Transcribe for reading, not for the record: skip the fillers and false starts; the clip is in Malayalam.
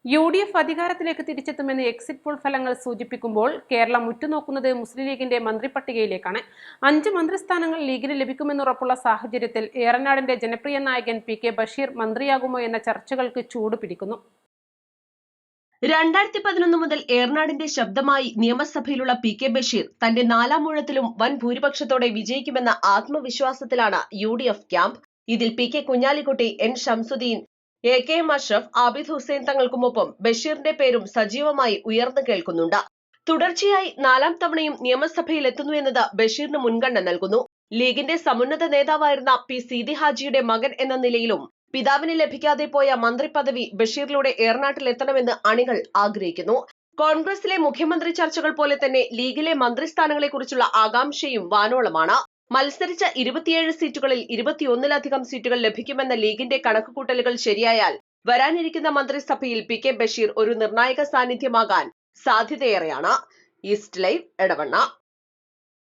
UDF അധികാരത്തിലേക്ക് തിരിച്ചെത്തുമെന്ന് എക്സിറ്റ് പോൾ ഫലങ്ങൾ സൂചിപ്പിക്കുമ്പോൾ കേരളം ഉറ്റുനോക്കുന്നത് മുസ്ലിം ലീഗിന്റെ മന്ത്രിപ്പട്ടികയിലേക്കാണ്. 5 മന്ത്രിസ്ഥാനങ്ങൾ ലീഗിന് ലഭിക്കുമെന്നുറപ്പുള്ള സാഹചര്യത്തിൽ ഏറനാടിന്റെ ജനപ്രിയ നായകൻ PK ബഷീർ മന്ത്രിയാകുമോ എന്ന ചർച്ചകൾക്ക് ചൂട് പിടിക്കുന്നു. 2011 മുതൽ ഏറനാടിന്റെ ശബ്ദമായി നിയമസഭയിലുള്ള PK ബഷീർ തന്റെ 4ാം ഊഴത്തിലും വൻ ഭൂരിപക്ഷത്തോടെ വിജയിക്കുമെന്ന ആത്മവിശ്വാസത്തിലാണ് UDF ക്യാമ്പ്. ഇതിൽ PK Kunhalikutty, N Shamsuddin, AKM Ashraf, Abid Hussain തങ്ങൾക്കുമൊപ്പം ബഷീറിന്റെ പേരും സജീവമായി ഉയർന്നു കേൾക്കുന്നുണ്ട്. തുടർച്ചയായി 4ാം തവണയും നിയമസഭയിൽ എത്തുന്നു എന്നത് ബഷീറിന് മുൻഗണന നൽകുന്നു. ലീഗിന്റെ സമുന്നത നേതാവായിരുന്ന P സീതി ഹാജിയുടെ മകൻ എന്ന നിലയിലും പിതാവിന് ലഭിക്കാതെ പോയ മന്ത്രിപദവി ബഷീറിലൂടെ ഏറനാട്ടിൽ എത്തണമെന്ന് അണികൾ ആഗ്രഹിക്കുന്നു. കോൺഗ്രസിലെ മുഖ്യമന്ത്രി ചർച്ചകൾ പോലെ തന്നെ ലീഗിലെ മന്ത്രിസ്ഥാനങ്ങളെക്കുറിച്ചുള്ള ആകാംക്ഷയും വാനോളമാണ്. മത്സരിച്ച 27 സീറ്റുകളിൽ 21-ലധികം സീറ്റുകൾ ലഭിക്കുമെന്ന ലീഗിന്റെ കണക്കുകൂട്ടലുകൾ ശരിയായാൽ വരാനിരിക്കുന്ന മന്ത്രിസഭയിൽ PK ബഷീർ ഒരു നിർണായക സാന്നിധ്യമാകാൻ സാധ്യതയേറെയാണ്. East live, Edavanna.